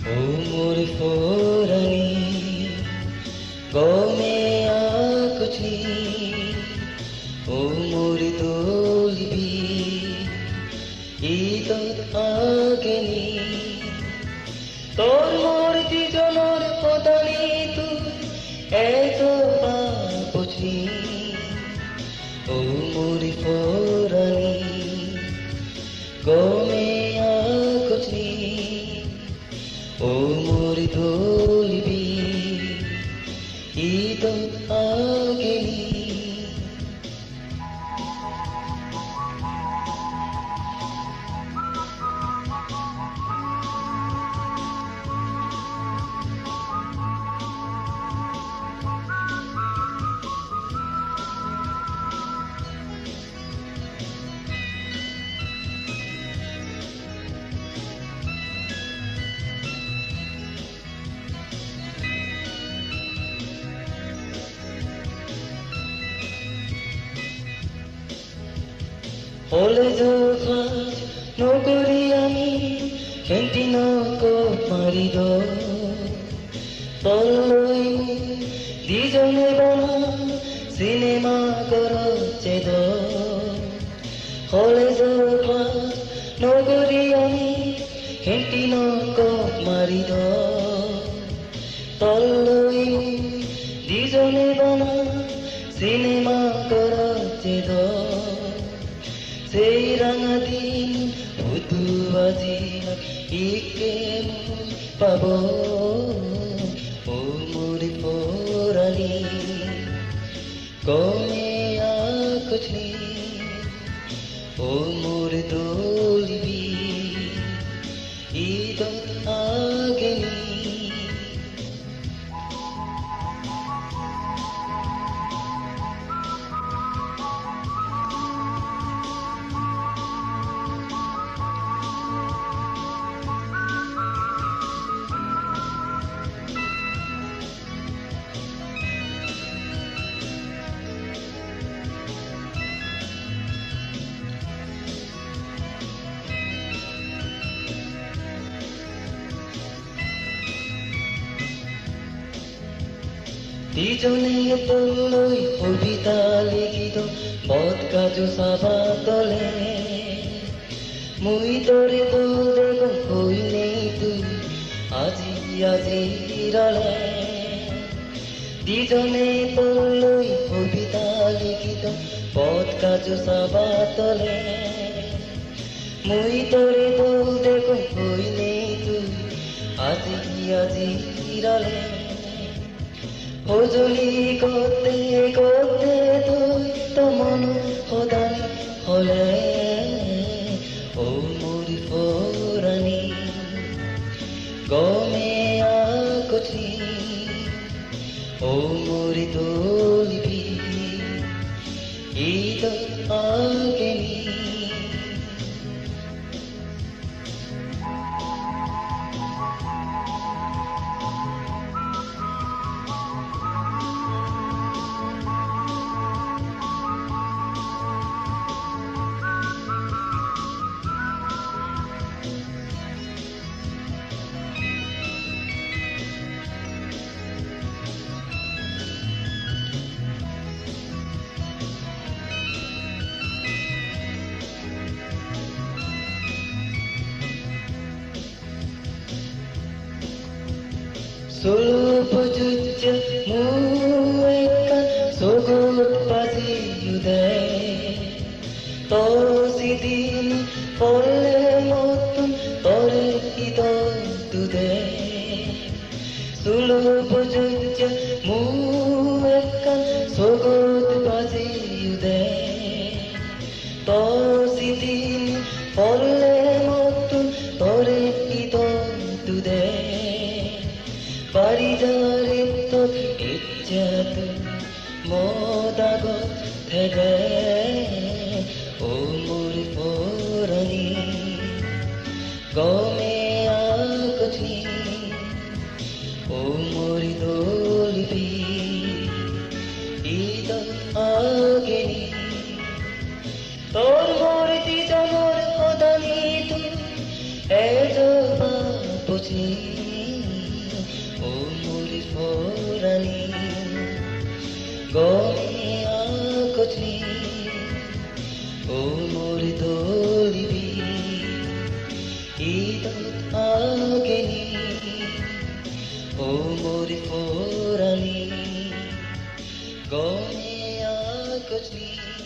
ओ मोर फोरनी गमे आकुचनी ओ मोर दोलबी ईदत आगेनी তোর মূর্তি জনর পদানি তুই এত বুঝনি ও মুরি ফোরানি গমে আকুচনি ও মুরি দোলবি ঈদ আগেনি হলে জোফাজ নগরী আমি খেন্তি নক মারিদ তলই দুজনে বনা সিনেমা কর চেদ হলে জোফাজ নগরী আমি খেন্তি নক মারিদ তলই দুজনে বনা সিনেমা কর চেদ সেই রাঙা দিন শুধু আজি ইকে পাব ও মোর ফোরানি গমে আকুচনি ও মোর দোলবি ঈদত আগেনি দুজনে তলই কবিতা লিখিত পথ কাজু সাবা তলে মুই তোরে দোল দেখো কই নেই তুই আজি আজি রলে দুজনে তলই কবিতা লিখিত পথ কাজু সাবা তলে মুই তোরে দোল দেখো কই নেই তুই আজি আজি রলে হজলি করতে করতে তুই তো মন খোদানি হলে ও মুরি ফোরানি গমে আকুচনি ও মুরি দোলবি Eid আগেনি Solo pojujja muekan sogot pasi yude Toro sidin pole motun tore hidoi tude Solo pojujja muekan sogot pasi yude Toro sidin pole motun tore hidoi tude Paridare to ijjat modagot thege o mor forani gome akuchni o mor dolbi ida ageni tor murti janor odani tu ejo puchni ও মোর দলিবি ঈদত আগেনি ও মোর ফোরানি গনে আগজনি